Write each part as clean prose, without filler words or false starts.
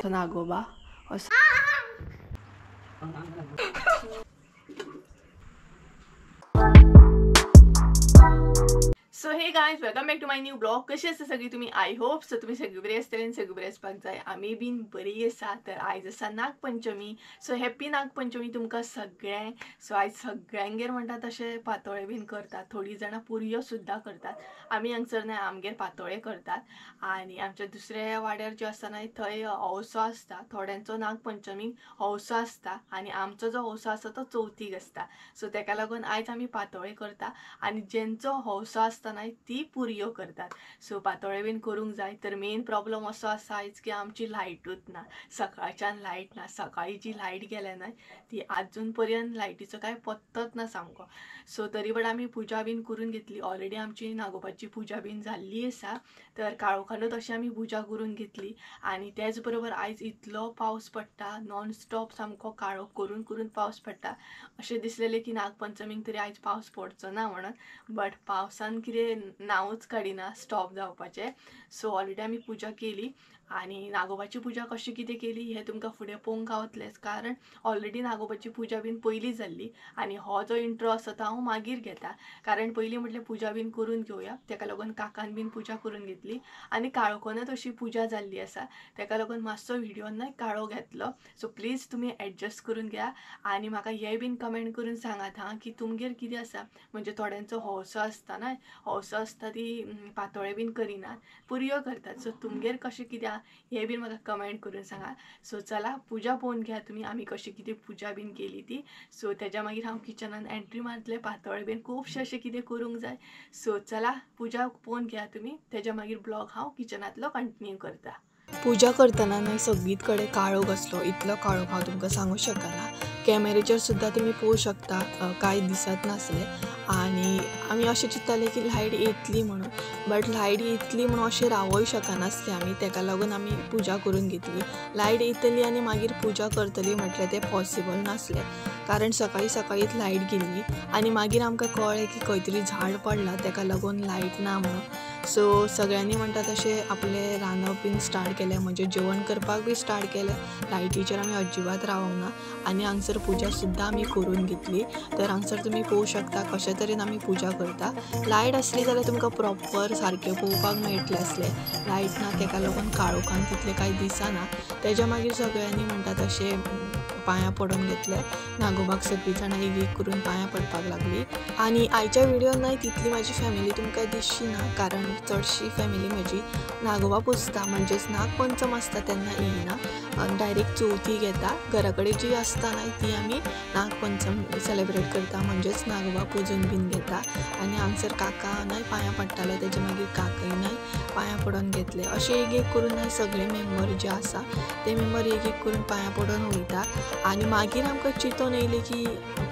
आमचो नागोबा असो. So hey guys welcome back to my new blog. कशी आसा सगळी तुमी? आय होप सो तुमी सगळी बरी आसतली आनी सगळी बरी आसपाक जाय. आमी बीन बरी आसा. तर आयज आसा नागपंचमी. सो हॅप्पी नागपंचमी तुमकां सगळ्यांक. सो आयज सगळ्यांगेर म्हणटा तशें पातोळे बीन करतात. थोडी जाणां पुरयो सुद्दां करतात. आमी हांगसर न्हय आमगेर पातोळे करतात. आनी आमच्या दुसऱ्या वाड्यार जे आसा न्हय थंय हौसो आसता. थोड्यांचो नागपंचमीक हौसो आसता आनी आमचो जो हौसो आसा तो चवथीक आसता. सो तेका लागून आयज आमी पातोळे करता आनी जेंचो हौसो आसता न्हय ती पुरयो करतात. सो पातोळे बीन करूंक जाय. तर मेन प्रॉब्लम असो आसा आयज की आमची लायटूच ना. सकाळच्यान लायट ना. सकाळी जी लायट गेल्या न्हय ती आजून पर्यंत लायटीचो काय पत्तोच ना सामको. सो तरी पण आमी पुजा बीन करून घेतली. ऑलरेडी आमची नागोबाची पुजा बीन जाल्ली आसा. तर काळोखानूच अशी आमी पुजा करून घेतली. आनी त्याच बरोबर आयज इतलो पावस पडटा. नॉन स्टॉप सामको काळोख करून करून पावस पडटा. अशें दिसलेलें की नागपंचमीक तरी आयज पावस पडचो ना म्हणून. बट पावसान कितें नांवच काडिना स्टॉप जावपाचें. सो ऑलरेडी आमी पुजा केली. आनी नागोबाची पुजा कशी कितें केली हें तुमकां फुडें पळोवंक गावतलेंच. कारण ऑलरेडी नागोबाची पुजा बीन पयलीं जाल्ली आनी हो जो इंट्रो आसा तो हांव मागीर घेता. कारण पयलीं म्हटल्यार पुजा बीन करून घेवया. तेका लागून काकान बीन पुजा करून घेतली आनी काळोखानूच अशी पुजा जाल्ली आसा. तेका लागून मातसो व्हिडिओ न्हय काळो घेतलो. सो प्लीज तुमी एडजस्ट करून घ्या. आनी म्हाका हें बीन कमेंट करून सांगात हां की तुमगेर कितें आसा. म्हणजे थोड्यांचो हौसो आसता न्हय. हौसो आसता ती पातोळे बीन करिनात पुरयो करतात. सो तुमगेर कशें कितें हें बीन म्हाका कमेंट करून सांगा. सो चला पुजा पळोवन घ्या तुमी आमी कशी कितें पुजा बीन केली ती. सो तेज्या मागीर हांव किचनान एंट्री मारतलें. पातोळे बीन खुबशे अशें कितें करूंक जाय. सो चला पुजा पळोवन घ्या तुमी. तेज्या मागीर ब्लॉग हांव किचनांतलो कंटिन्यू करता. पुजा करतना न्हय सगळीत कडेन काळोख आसलो. इतलो काळोख हांव तुमकां सांगूं शकना. कॅमेरेचेर सुद्दां तुमी पळोवंक शकता कांय दिसत नासलें. आनी आमी अशें चिंत्ताले की लायट येतली म्हणून. बट लायट येतली म्हणून अशें रावूय शकनासले आमी. तेका लागून आमी पुजा करून घेतली. लायट येतली आनी मागीर पुजा करतली म्हटल्यार तें पॉसिबल नासलें. कारण सकाळी सकाळीच लायट गेल्ली आनी मागीर आमकां कळ्ळें की खंय तरी झाड पडलां तेका लागून लायट ना म्हणून. सो सगळ्यांनी म्हणटा तशें आपलें रांदप बीन स्टार्ट केलें. म्हणजे जेवण करपाक बी स्टार्ट केलें. लायटीचेर आमी अजिबात रावूंक ना. आनी हांगसर पुजा सुद्दां आमी करून घेतली. तर हांगसर तुमी पळोवंक शकता कशे तरेन आमी पुजा करता. लायट आसली जाल्यार तुमकां प्रॉपर सारकें पळोवपाक मेळटलें आसलें. लायट ना तेका लागून काळोखान तितलें कांय दिसना. तेज्या मागीर सगळ्यांनी म्हणटा तशें पांयां पडून घेतलें. नागोबाक सगळीं जाणां एक एक करून पांयां पडपाक लागली. आनी आयच्या व्हिडिओन न्हय तितली म्हाजी फॅमिली तुमकां दिसची ना. कारण चडशी फॅमिली म्हजी नागोबा पुजता. म्हणजेच नागपंचम आसता तेन्ना येयना. डायरेक्ट चवथीक येता. घरा कडेन जी आसता न्हय ती आमी नागपंचम सेलेब्रेट करता. म्हणजेच नागोबा पुजून बीन घेता. आनी हांगसर काका न्हय पांयां पडटाले. तेजे मागीर काकाय न्हय पांयां पडोवन घेतले. अशें एक एक करून न्हय सगळे मेंबर जे आसा ते मेंबर एक एक करून पांयां पडोवन वयता. आनी मागीर आमकां चिंतून येयलें की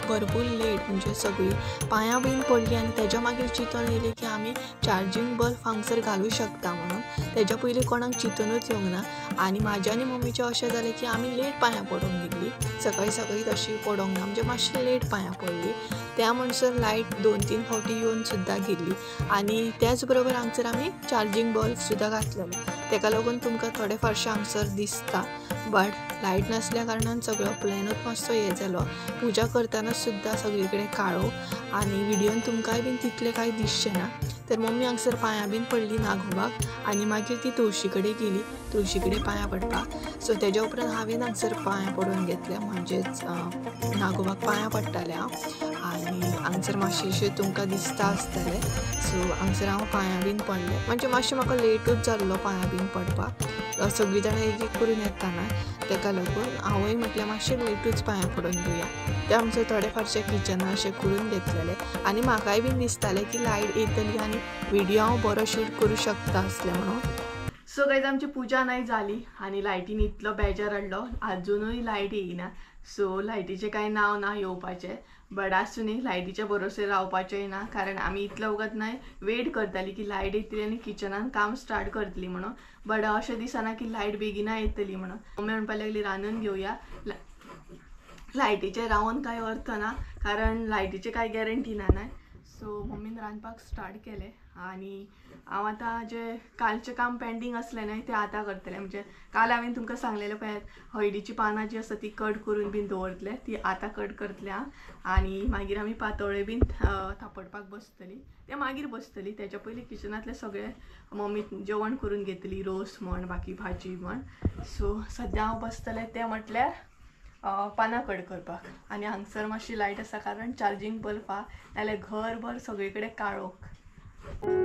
भरपूर लेट म्हणजे सगळीं पांयां बीन पडलीं आनी तेज्या मागीर चिंतून येयलें की आमी चार्जींग बल्ब हांगसर घालूं शकता म्हणून. तेज्या पयलीं कोणाक चिंतूनूच येवंक ना. आनी म्हाजें आनी मम्मीचें अशें जालें की आमी लेट पांयां पडोवंक गेल्लीं. सकाळी सकाळी तशी पडोंक ना म्हणजे मातशी लेट पांयां पडलीं. त्या म्हणसर लायट 2-3 फावटी येवन सुद्दां गेल्ली. आनी त्याच बरोबर हांगसर आमी चार्जींग बल्ब सुद्दां घातलेलो. तेका लागून तुमकां थोडे फारशे हांगसर दिसता. बट लायट नासल्या कारणान सगळो प्लॅनूच मातसो हें जालो. पुजा करतना सुद्दां सगळे कडेन काळोख आनी व्हिडियोन तुमकांय बीन तितलें कांय दिसचें ना. तर मम्मी हांगसर पांयां बीन पडली नागोबाक आनी मागीर ती तुळशी कडेन गेली. तुळशी कडेन पांयां पडपाक. सो तेज्या उपरांत हांवें हांगसर पांयां पडोवन घेतले. म्हणजेच नागोबाक पांयां पडटालें हांव. आनी हांगसर मातशें अशें तुमकां दिसता आसतलें. सो हांगसर हांव पांयां बीन पडलें. म्हणजे मातशें म्हाका लेटूच जाल्लो पांयां बीन पडपाक. सगळीं जाणां एक एक करून येता ना तेका लागून हांवूय म्हटल्यार मातशें लेटूच पांयां पडोवन घेवया. ते आमचे थोडे फारशे किचनान अशें करून घेतलेले. आनी म्हाकाय बीन दिसतालें की लायट येतली आनी व्हिडियो हांव बरो शूट करूं शकता आसलें म्हणून. सो गायज आमची पुजा नाही जाली आनी लायटीन इतलो बेजार हाडलो. आजुनूय लायट येयना. सो लायटीचें कांय नांव ना येवपाचें. बट आसूं न्ही लायटीच्या भरोसे रावपाचेंय ना. कारण आमी इतलो वगत न्हय वेट करताली की लायट येतली आनी किचनान काम स्टार्ट करतली म्हणून. बट अशें दिसना की लायट बेगिना येतली म्हणून. मम्मी म्हणपाक लागली रांदून घेवया. लायटीचेर रावन कांय अर्थ ना. कारण लायटीचें कांय गॅरंटी ना. सो मम्मीन रांदपाक स्टार्ट केले आणि हांव आतां जे कालचें काम पेंडींग असलें न्हय तें आतां करतलें. म्हणजे काल हांवें तुमकां सांगलेलें पळय हळदीची पानां जी आसा ती कट करून बीन दवरतले, ती आतां कट करतलें हां. आनी मागीर आमी पातोळे बीन थापडपाक बसतलीं. ते मागीर बसतलीं, तेच्या पयलीं किचनांतलें सगळें मम्मी जेवण करून घेतली, रोस म्हण बाकी भाजी म्हण. सो सद्या हांव बसतलें तें म्हटल्यार पानां कट करपाक. आनी हांगसर मातशी लायट आसा कारण चार्जींग बल्ब आहा, नाल्यार घरभर सगळे कडेन काळोख.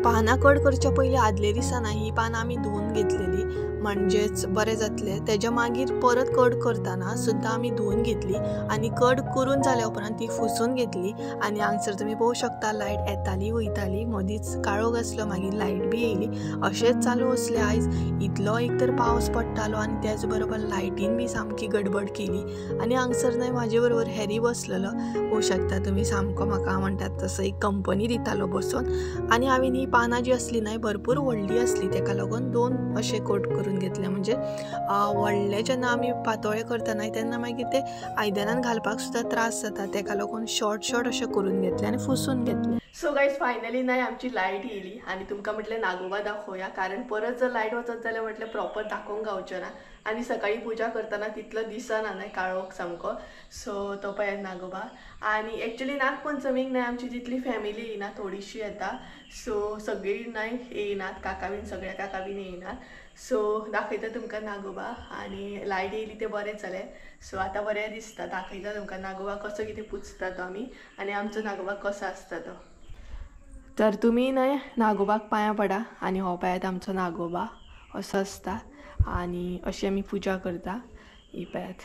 पानां कट करच्या पयलीं आदले दिसा ना ही पानां आमी धुवन घेतलेली, म्हणजेच बरें जातलें. तेच्या मागीर परत कट करतना सुद्दां आमी धुवन घेतली आनी कट करून जाल्या उपरांत ती फुसून घेतली. आनी हांगसर तुमी पळोवंक शकता लायट येताली वयताली, मदींच काळोख आसलो, मागीर लायट बी येयली. अशेंच चालू आसलें आयज. इतलो एक तर पावस पडटालो आनी त्याच बरोबर लायटीन बी सामकी गडबड केली. आनी हांगसर न्हय म्हाजे बरोबर हॅरी बसलेलो, पळोवंक शकता तुमी. सामको म्हाका म्हणटात तसो एक कंपनी दितालो बसून. आनी हांवें ही पानां जी असली न्हय भरपूर व्हडली असली, तेका लागून 2 अशे कट करून घेतले. म्हणजे व्हडले जेन्ना आमी पातोळे करता न्हय तेन्ना मागीर ते आयदनान घालपाक सुद्दां त्रास जाता, तेका लागून शॉर्ट अशे करून घेतले आनी फुसून घेतले. सो गायज फायनली न्हय आमची लायट येयली आनी तुमकां म्हटलें नागोबा दाखोवया, कारण परत जर लायट वचत जाल्यार म्हटलें प्रॉपर दाखोवंक गावचें ना. आनी सकाळी पुजा करतना तितलो दिसना न्हय काळोख सामको. सो तो पळयात नागोबा. आनी एक्चुली नागपंचमीक न्हय आमची तितली फॅमिली येयना, थोडीशी येता. सो सगळी न्हय येयनात, काका बीन सगळ्या काका बीन येयनात. सो दाखयता तुमकां नागोबा. आनी लायट येयली तें बरें जालें. सो आतां बरें दिसता, दाखयता तुमकां नागोबा कसो कितें पुजता तो आमी आनी आमचो नागोबा कसो आसता तो. तर तुमी न्हय नागोबाक पांयां पडा आनी हो पळयात आमचो नागोबा असो आसता आनी अशी आमी पुजा करता. ही पळयात.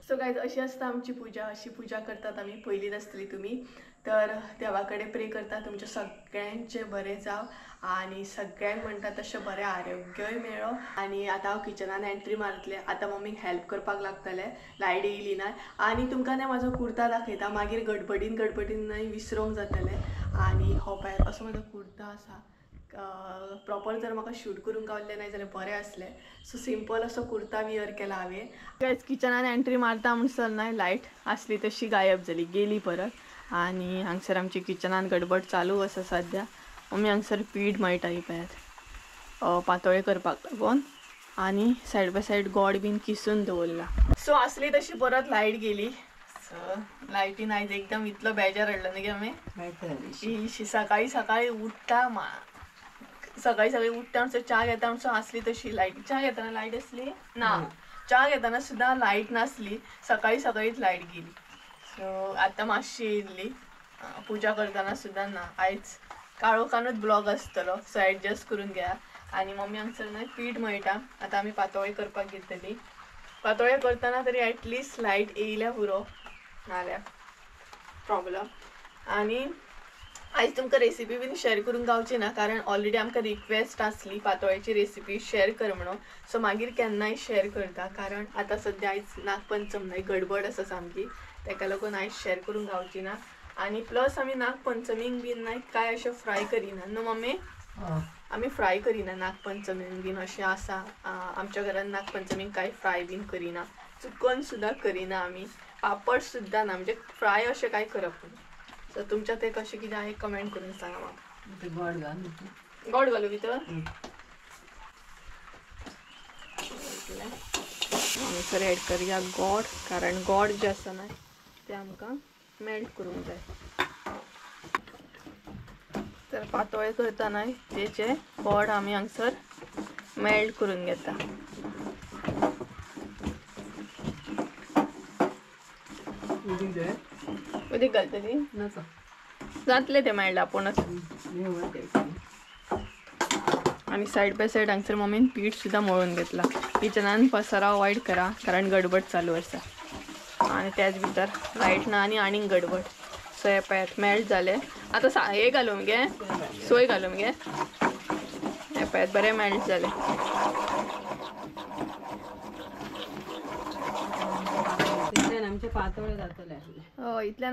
सो गायज अशी आसता आमची पुजा, अशी पुजा करतात आमी. पयलीं आसतली तुमी तर देवा कडेन प्रे करता तुमचे सगळ्यांचे बरें जाव आनी सगळ्यांक म्हणटा तशें बरें आरोग्यय मेळो. आनी आतां हांव किचनान एंट्री मारतलें. आतां मम्मीक हेल्प करपाक लागतलें, लायट येयली ना. आनी तुमकां न्हय म्हाजो कुर्ता दाखयता, मागीर गडबडीन न्हय विसरूंक जातलें. आनी हो पळयात असो म्हाजो कुर्ता आसा. प्रॉपर जर म्हाका शूट करून गावल्लें न्हय जाल्यार बरें आसलें. सो सिंपल असो कुर्ता वियर केला हांवें. गायज किचनान एंट्री मारता म्हणसर न्हय लायट आसली तशी गायब जाली, गेली परत. आनी हांगसर आमची किचनान गडबड चालू आसा सद्या. मम्मी हांगसर पीठ मळटा, ही पळयात पातोळे करपाक लागून. आनी सायड बाय सायड गोड बीन किसून दवरला. सो आसली तशी परत लायट गेली. सो लायटीन आयज एकदम इतलो बेजार हाडलो न्ही गे आमी. सकाळी सकाळी उठता सकाळी उठता म्हणसर च्या घेता म्हणसर आसली तशी लायट. च्या घेताना लायट आसली ना, च्या घेताना सुद्दां लायट नासली. सकाळीच लायट गेली. सो आतां मातशी येयल्ली. पुजा करतना सुद्दां ना. आयज काळोखानूच ब्लॉग आसतलो, सो एडजस्ट करून घेया. आनी मम्मी हांगसर न्हय पीठ मळटा. आतां आमी पातोळे करपाक घेतली. पातोळे करतना तरी एटलिस्ट लायट येयल्या पुरो, नाल्यार प्रॉब्लम. आनी आयज तुमकां रेसिपी बीन शेअर करून गावची ना, कारण ऑलरेडी आमकां रिक्वेस्ट आसली पातोळ्याची रेसिपी शेअर कर म्हणून. सो मागीर केन्नाय शेअर करता, कारण आतां सद्या आयज नागपंचम न्हय, गडबड आसा सामकी, तेका लागून आयज शेअर करून गावची ना. आनी प्लस आमी नागपंचमीक बीन न्हय काय अशें फ्राय करिना न्हू मम्मी. आमी फ्राय करिना नागपंचमीक बीन, अशें आसा. आमच्या घरान नागपंचमीक काय फ्राय बीन करिना, चुकून सुद्दां करिना आमी. पापड सुद्दां ना, म्हणजे फ्राय अशें काय करप ना. सो तुमच्या ते कशें कितें आहे कमेंट करून सांगा म्हाका. गोड घालू भितर. हांगसर एड करूया गोड, कारण गोड जे आसा न्हय ते आमकां मेल्ट करूंक जाय. तर पातोळे करता न्हय तेचे गोड आमी हांगसर मेल्ट करून घेता. उदीक घालतली जातले ते मेळटा आपुणूच. आनी सायड बाय सायड हांगसर मम्मीन पीठ सुद्दां मळून घेतला. किचनान पसारा अवॉयड करा, कारण गडबड चालू आसा. आनी त्याच भितर लायट ना आनीक गडबड. सो हे पळयात मेल्ट जाले. आतां हे घालूं मगे, सोय घालूं मगे. हे पळयात बरें मेल्ट जाले. इतल्यान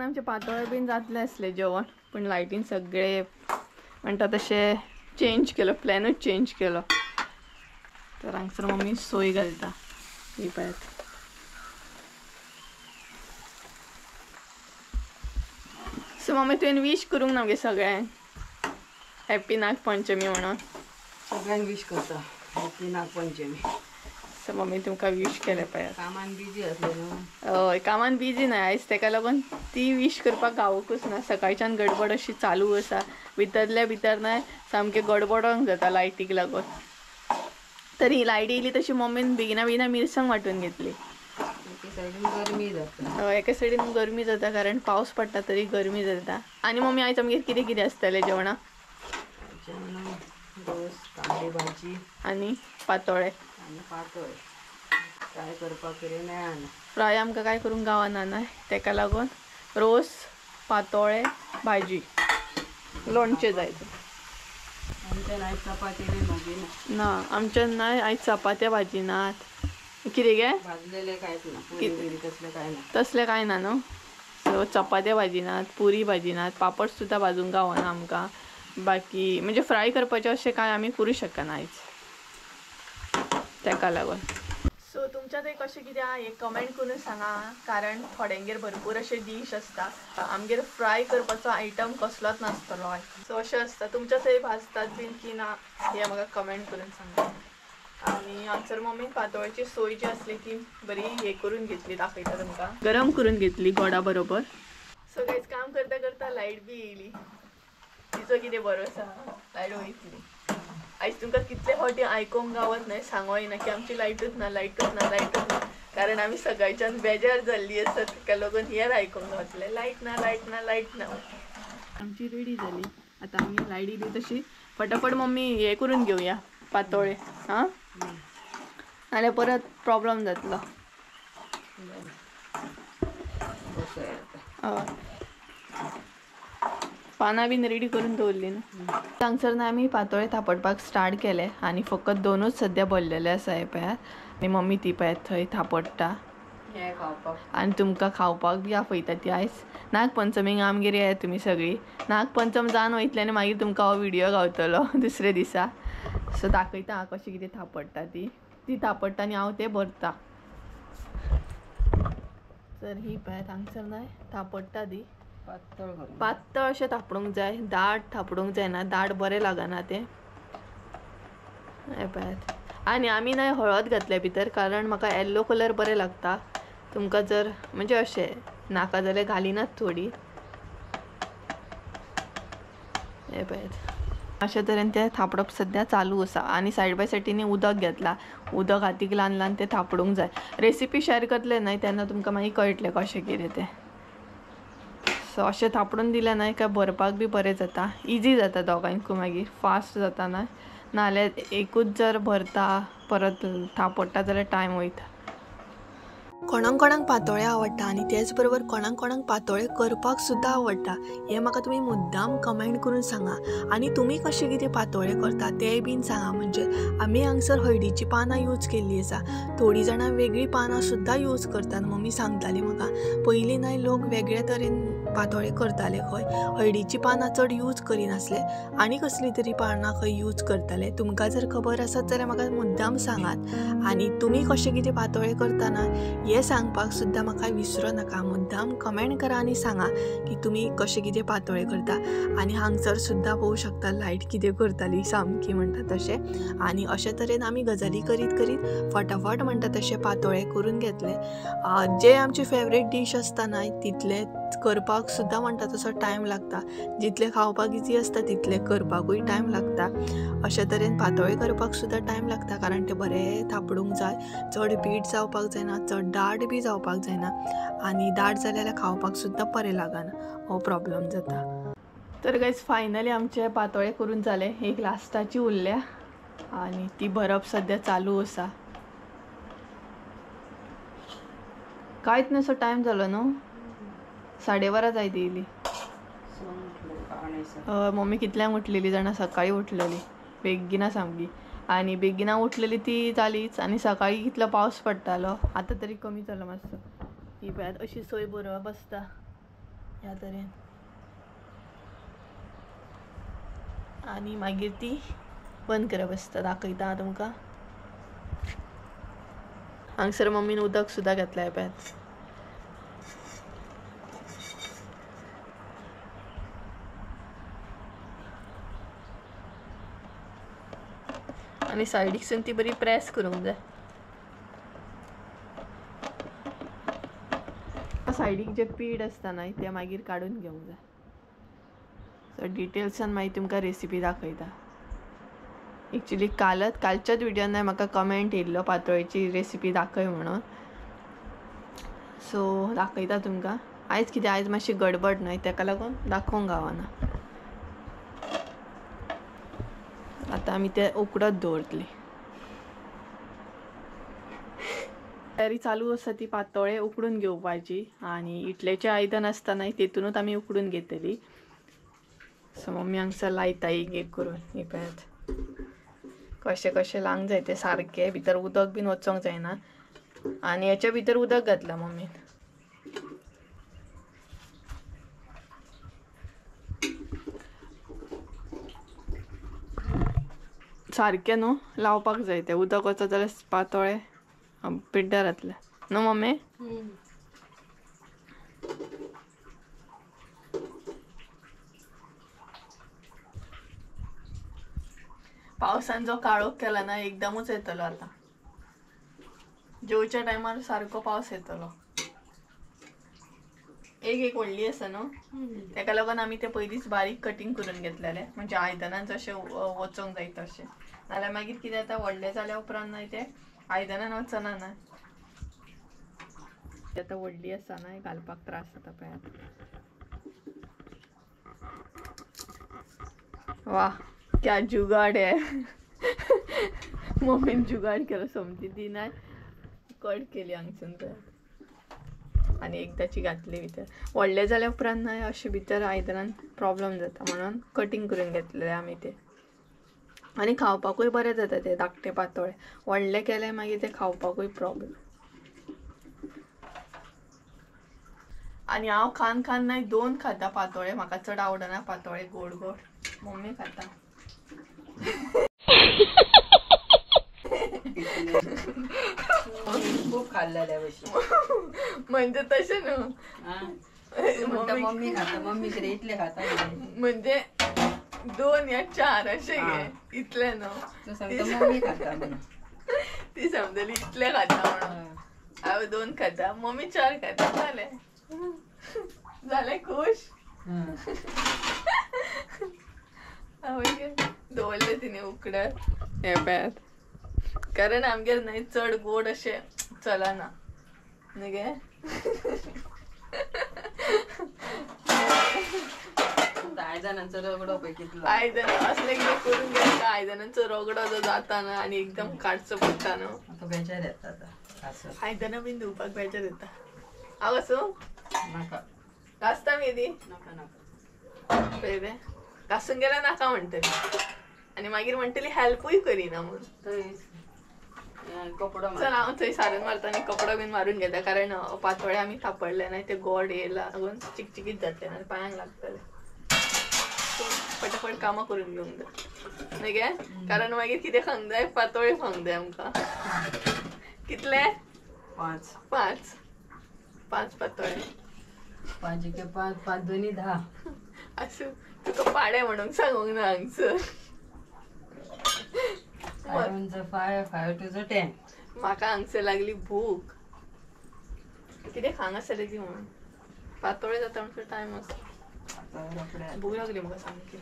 आमचे पातोळे बीन जातले असले जेवण, पण लायटीन सगळे म्हणटा तशें चेंज केलो, प्लॅनूच चेंज केलो. तर हांगसर मम्मी सोय घालता. ही पळयात. सो मम्मी तुवें विश करूंक ना मगे सगळ्यांक हॅप्पी नागपंचमी म्हणून. सगळ्यांक विश करता हॅप्पी नागपंचमी. सो मम्मी तुमकां विश केलें पळय. कामान बिजी आसले न्हू. हय कामान बिजी ना आयज तेका लागून ती विश करपाक गावूकच ना. सकाळच्यान गडबड अशी चालू आसा. भितरल्या भितर न्हय सामकें गडबडोंक जाता लायटीक लागून. तरी लायट येयली तशी मम्मीन बेगिना बेगिना मिरसांग वांटून घेतली. एके सायडीन गरमी जाता. एका सायडीन गरमी जाता कारण पावस पडटा तरी गरमी जाता. आनी मम्मी आयज आमगेर कितें कितें आसतलें जेवणाक? जेवणाक रोस तांबडी भाजी आनी पातोळे आनी पातोळ. फ्राय करपाक तरी मेळना. फ्राय आमकां काय करूंक गावना न्हय तेका लागून रोस पातोळे भाजी लोणचें जाय. आमच्यान आयज चपाती बी भाजी ना. ना आमच्यान नाय आयज चपात्या भाजी नात. कितें गे? भाजलेले कांयच ना. पुरी बिरी तसलें कांय ना. तसलें कांय ना न्हू. सो चपात्या भाजी नात पुरी भाजी नात पापड सुद्दां भाजूंक गावना आमकां. बाकी म्हणजे फ्राय करपाचें अशें कांय आमी करूं शकना आयज तेका लागून. सो तुमच्या थंय कशें कितें आहा एक कमेंट करून सांगा. कारण थोड्यांगेर भरपूर अशे डीश आसता. आमगेर फ्राय करपाचो आयटम कसलोच नासतलो. सो अशें आसता तुमच्या थंय भाजतात बीन की ना हें म्हाका कमेंट करून सांगा. आनी हांगसर मम्मीन पातोळ्याची सोय जी आसली ती बरी हे करून घेतली दाखयता तुमकां गरम करून घेतली गोडा बरोबर. सो गायज काम करता करता लायट बी येयली. तिचो कितें भरोसा लायट वयतली. आयज तुमकां कितले फावटी आयकूंक गावत न्हय सांगोय ना की आमची लायटूच ना लायटूच ना लायटूच ना. कारण आमी सकाळच्यान बेजार जाल्ली आसा तेका लागून हेर आयकूंक गावतलें लायट ना लायट ना लायट ना. आमची रेडी जाली. आतां आमी लायट येयली तशी फटाफट मम्मी हे करून घेवया पातोळे. हां नाल्यार परत प्रॉब्लेम जातलो. हय पानां बीन रेडी करून दवरली न्हू. हांगसर ना आमी पातोळे थापडपाक स्टार्ट केले आनी फकत दोनूच सद्या भरलेले आसा हे पळयात. आनी मम्मी ती पळयात थंय थापडटा आनी तुमकां खावपाक बी आपयता ती आयज नागपंचमीक आमगेर येया तुमी सगळीं. नागपंचम जावन वयतली आनी मागीर तुमकां हो व्हिडियो गावतलो दुसरे दिसा. सो दाखयता हांव कशें कितें थापडटा ती थापडटा आनी हांव तें भरता. तर ही पळयात हांगसर न्हय थापडटा ती पातळ अशें थापडूंक जाय. दाट थापडूंक जायना दाट बरें लागना तें. हे पळयात आनी आमी न्हय हळद घातल्या भितर कारण म्हाका येल्लो कलर बरें लागता. तुमकां जर म्हणजे अशें नाका जाल्यार घालिनात थोडी. हे पळयात अशे तरेन तें थापडप सद्या चालू आसा. आनी सायड बाय सायडीनी उदक घेतला. उदक हातीक ल्हान ल्हान तें थापडूंक जाय. रेसिपी शेअर करतले न्हय तेन्ना तुमकां मागीर कळटलें कशें कितें तें. सो अशें थापडून दिलें न्हय काय भरपाक बी बरें जाता. इजी जाता दोगांयकूय मागीर फास्ट जाता न्हय. नाल्यार एकूच जर भरता परत थापडटा जाल्यार टायम वयता. कोणाक कोणाक पातोळे आवडटा आनी तेच बरोबर कोणाक कोणाक पातोळे करपाक सुद्दां आवडटा हें म्हाका तुमी मुद्दाम कमेंट करून सांगा. आनी तुमी कशें कितें पातोळे करता तेंय बीन सांगा. म्हणजे आमी हांगसर हळदीची पानां यूज केल्ली आसा. थोडीं जाणां वेगळीं पानां सुद्दां यूज करतात. मम्मी सांगताली म्हाका पयलीं न्हय लोक वेगळ्या तरेन पातोळे करताले खंय हळदीची पानां चड यूज करिनासले आनी कसली तरी पानां खंय यूज करताले. तुमकां जर खबर आसत जाल्यार म्हाका मुद्दाम सांगात. आनी तुमी कशें कितें पातोळे करतना हें सांगपाक सुद्दां म्हाका विसरो नाका. मुद्दाम कमेंट करा आनी सांगा की तुमी कशें कितें पातोळे करता. आनी हांगसर सुद्दां पळोवं शकता लायट कितें करताली सामकी म्हणटा तशें. आनी अशे तरेन आमी गजाली करीत करीत फटाफट म्हणटा तशें पातोळे करून घेतले. जे आमचे फेवरेट डीश आसता न्हय तितले करपाक सुद्दां म्हणटा तसो टायम लागता. जितले खावपाक इजी आसता तितले करपाकूय टायम लागता. अशे तरेन पातोळे करपाक सुद्दां टायम लागता कारण ते बरें थापडूंक जाय. चड पीठ जावपाक जायना चड दाट बी जावपाक जायना. आनी दाट जालें जाल्यार खावपाक सुद्दां बरें लागना हो प्रॉब्लेम जाता. तर गायज फायनली आमचे पातोळे करून जाले. एक लास्टाची उरल्या आनी ती भरप सद्या चालू आसा. कांयच नसो टायम जालो न्हू 12:30 जायत येयली. मम्मी कितल्यांक उठलेली जाणा सकाळीं उठलेली बेगिना सामकी. आनी बेगिना उठलेली ती जालीच. आनी सकाळीं कितलो पावस पडटालो आतां तरी कमी जालो मातसो. ही पळयात अशी सोय बरोवप आसता ह्या तरेन. आनी मागीर ती बंद करप आसता. दाखयता तुमकां. हांगसर मम्मीन उदक सुद्दां घातलें पळयात. आणि सायडीकसून ती बरी प्रेस करूंक जाय. सायडीक जे पीठ आसता न्हय ते मागीर काडून घेवंक जाय. सो डिटेल्सान मागीर तुमकां रेसिपी दाखयता. एक्चुली कालच्याच व्हिडिओन म्हाका कमेंट येयल्लो पातोळेची रेसिपी दाखय म्हणून. सो दाखयता तुमकां. आयज कितें आयज मातशी गडबड न्हय तेका लागून दाखोवंक गावना. आतां आमी ते उकडत दवरतली. तयारी चालू आसा ती पातोळे उकडून घेवपाची आनी इटलेचें आयदन आसता न्हय तेतूनच आमी उकडून घेतली. सो मम्मी हांगसर लायता एक एक करून. हे पळयात कशें कशें लावंक जाय ते सारके. भितर उदक बीन वचोंक जायना आनी हेच्या भितर उदक घातला मम्मीन. सारके न्हू लावपाक जाय ते. उदक वचत जाल्यार पातोळे पिड्ड्यार जातले न्हू मम्मी. पावसान जो काळोख केला ना एकदमच येतलो. आता जेवच्या टायमार सारको पावस येतलो. एक व्हडली आसा न्हू तेका लागून आमी ते पयलींच बारीक कटींग करून घेतलेले म्हणजे आयदनान जशें वचोंक जाय तशें. नाल्यार मागीर कितें जाता व्हडले जाल्या उपरांत न्हय ते आयदनान वचना ना. आतां व्हडली आसा न्हय घालपाक त्रास जाता पळयात. वा क्या जुगाड है. मम्मीन जुगाड केलो. समजी ती ना कट केली हांगसून पळयात आनी एकदाची घातली भितर. व्हडले जाल्या उपरांत न्हय अशें भितर आयदनान प्रॉब्लेम जाता म्हणून कटींग करून घेतलेले आमी ते. आनी खावपाकूय बरें जाता ते धाकटे पातोळे. व्हडले केले मागीर ते खावपाकूय प्रॉब्लेम. आनी हांव खान खान न्हय 2 खाता पातोळे. म्हाका चड आवडना पातोळे गोड गोड. मम्मी खाता. खूप खाल्लेल्या भशेन. म्हणजे तशें न्हू. मम्मी खाता. मम्मी कितें इतले खाता म्हणजे 2 या 4 अशें घे. इतले न्हू. तू सांगता मम्मी खाता म्हणून. ती समजली इतले खाता म्हणून. हांव 2 खाता मम्मी 4 खाता. जालें खुश. दवरले तिने उकडत. हे पळयात कारण आमगेर न्हय चड गोड अशें चलना न्ही गे. आयदनांचो रगडो पळय कितलो. आयदन असले कितें करून घेता. आयदनांचो रगडो जो जाता ना आनी एकदम काडचो पडटा न्हू. म्हाका बेजार येता आतां. आयदनां बीन धुवपाक बेजार येता. हांव असो नाका घासता मेदी. नाका नाका पळय घासून गेल्यार नाका म्हणटली आनी मागीर म्हणटली हेल्पूय करिना म्हणून. कपडो चल हांव थंय सारण मारता आनी कपडो बीन मारून घेता. कारण पातोळे आमी थापडले न्हय ते गोड हे लागून चिकचिकीत जातले आनी पांयांक लागतले. पटापट कामां करून घेवंक जाय न्ही गे. कारण मागीर कितें खावंक जाय पातोळे खावंक जाय आमकां. कितले 5 5 पातोळे. 5 के 5 5 2 10. असो तुका पाडे म्हणून सांगूंक ना हांगसर. 5 to 10. म्हाका हांगसर लागली भूक. कितें खांग आसतलें ती म्हणून. पातोळे जाता म्हणसर टायम आसता. भूक लागली म्हाका सामकी.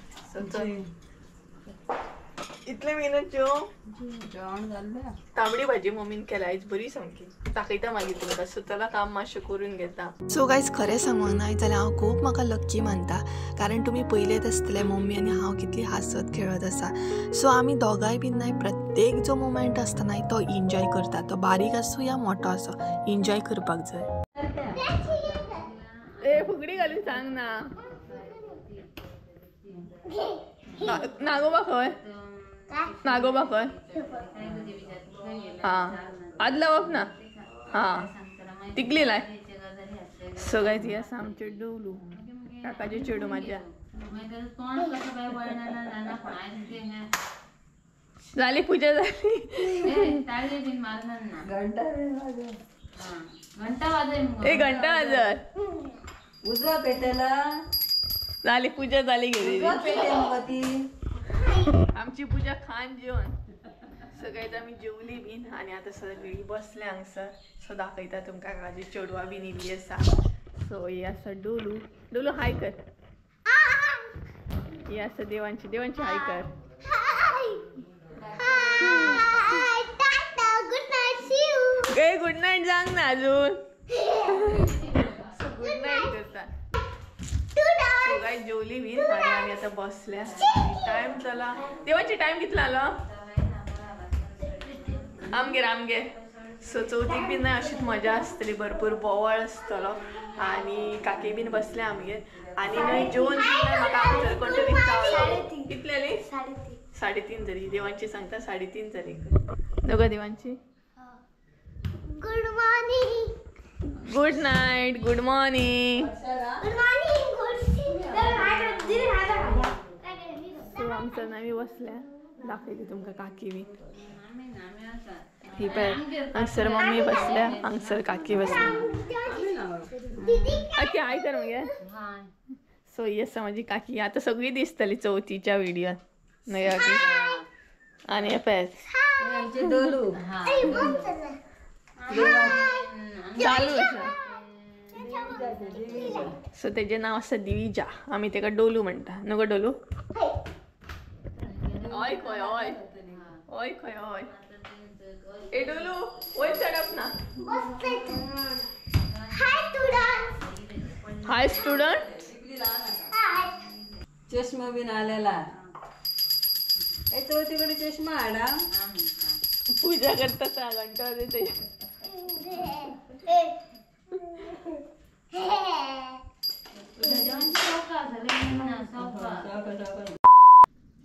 इतले मिनट जेवण जाल्लें. तांबडी भाजी मम्मीन केल्या आयज बरी सामकी. दाखयता मागीर तुमकां. सो चला काम मातशें करून घेता. सो गायज खरें सांगूंक ना जाल्यार हांव खूब म्हाका लक्की मानता. कारण तुमी पयलेत आसतले मम्मी आनी हांव कितली हांसत खेळत आसा. सो आमी दोगांय बीन न्हय प्रत्येक जो मोमेंट आसता न्हय तो एन्जॉय करता. तो बारीक आसूं या मोठो आसूं एन्जॉय करपाक जाय. ए फुगडी घालून सांग ना. नागोबा खंय. नागोबा खंय. हां आदला वप ना. हां तिकली लाय. सो गायज ही आसा आमचे डोलू. काकाचे चेडू म्हाज्या. जाली पुजा जाली. ए घंटा वाजर. उजवा पेटेला. झाली पूजा झाली गेली. उजवा पेटे मग ती. आमची पूजा खान जेवण सगळ्यात आम्ही जेवली बीन आणि आता सगळी बसले हांगसर. सो दाखयता तुमका काजी चेडवा बीन इल्ली आसा. सो ही आसा डोलू. डोलू हाय कर. ही आसा देवांची. देवांची हाय कर. ए गुड नाईट सांग ना अजून. गुड नाईट करता. सो गाय जेवली बीन आणि आम्ही आता बसल्या. टाइम झाला. देवांची टाइम कितला आला. आमगे सो चवथीक बीन नाही अशीच मजा आसतली. भरपूर बोवाळ आसतलो आणि काकी बीन बसले आमगे आणि न्हय जेवण म्हाका आमचर कंटिन्यू कितले जाली. 3:30 जाली. देवांची सांगता 3:30 जाली. दोघा देवांची. Good morning. Good night. Good morning. So आमचं नावी बसल्या. दाखवते तुमका काकी बी. ही पण हांगसर मम्मी बसल्या. हांगसर काकी बसल्या. काकी हाय कर मग. सो ही आसा माझी काकी. आता सगळी दिसतली चवथीच्या व्हिडिओत नाही काकी. आणि हे पळय डोलू चालू आसा. सो तेजे नाव आसा दिविजा. आम्ही तेका डोलू म्हणटा. नको डोलू. ओय खंय ओय. ओय खंय ओय. ए डोलू वयर चढप ना. हाय स्टुडंट. चष्मा बीन आलेला. चौथीकडे चष्मा आडा. पूजा करता घंटा देते.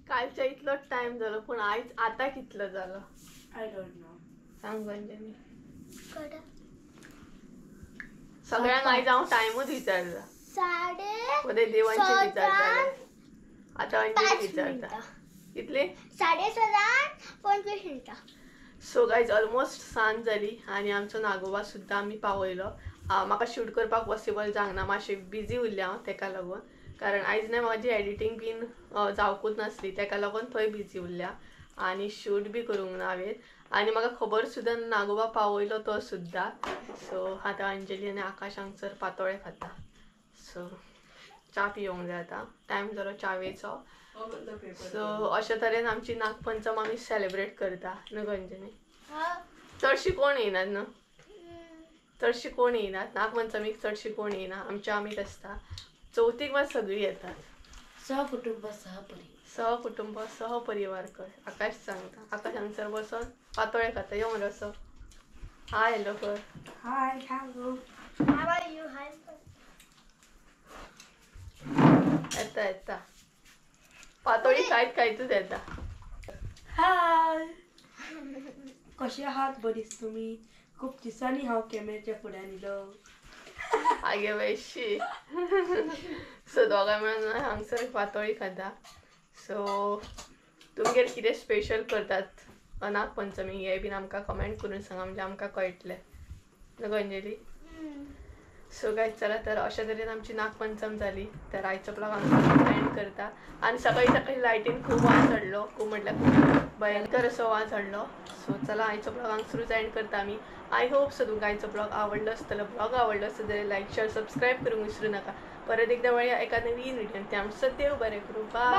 कालच्या इतलोच टाइम झालो पण आयज आता कितलं झालं. I don't know. सांग अंजली. सगळ्यांक आयज हांव टायमूच विचारला. पदे देवांचे विचारता. आता अंजली विचारता. कितले 6:25. सो गायज ऑलमोस्ट सांज जाली आणि आमचो नागोबा सुद्धा आम्ही पावयलो. म्हाका शूट करपाक पॉसिबल जावना. मातशें बिजी उरलें हांव तेका लागून. कारण आयज न्हय म्हाजी एडिटींग बीन जावकूच नासली तेका लागून थंय बिजी उरल्या आणि शूट बी करूंक ना हांवें. आणि म्हाका खबर सुद्दां नागोबा पावयलो तो सुद्दां. सो आतां अंजली आनी आकाश हांगसर पातोळे खाता. सो च्या पिवंक जाय आतां. टायम जालो च्यावेचो. सो अशे तरेन आमची नागपंचम आमी सेलिब्रेट करता न्हू गो अंजली. चडशी कोण येयनात न्हू. चडशी कोण येयनात. नागपंचमीक चडशी कोण येयना. आमच्या आमीच आसता. चवथीक मात सगळीं येतात. सहकुटुंब सहपरिवार कर. आकाश सांगता. आकाश हांगसर बसून पातोळे खाता. यो मरे असो. हाय हॅलो कर. Hi hello. येता येता. पातोळी खायतूच येता. हाय. कशे आहात. बरीच तुम्ही. खूप दिसांनी हांव कॅमेऱ्याच्या फुड्यान इलो. आगे वैशी. सो दोगां मेळून हांगसर पातोळी खाता. सो तुमगेर कितें स्पेशल करतात नागपंचमी हे बीन आमकां कमेंट करून सांगा म्हणजे आमकां कळटलें न्हू अंजली. सो गायज चला तर अशा तरेन आमची नागपंचम जाली. तर आयचो ब्लॉग हांगा एंड करता. आणि सकाळी सकाळी लायटीन खूब वाज चडलो. खूब म्हटल्यार खूब भयंकर असो वाज चडलो. सो चला आयचो ब्लॉग हांगसरूच एंड करता आमी. आय होप सो तुमकां आयचो ब्लॉग आवडलो आसतलो. ब्लॉग आवडलो आसता जाल्यार लायक शेअर सबस्क्राईब करूंक विसरू नाका. परत एकदा मेळया एका नवीन व्हिडिओन. ते आमचं देव बरें करूं. बाय.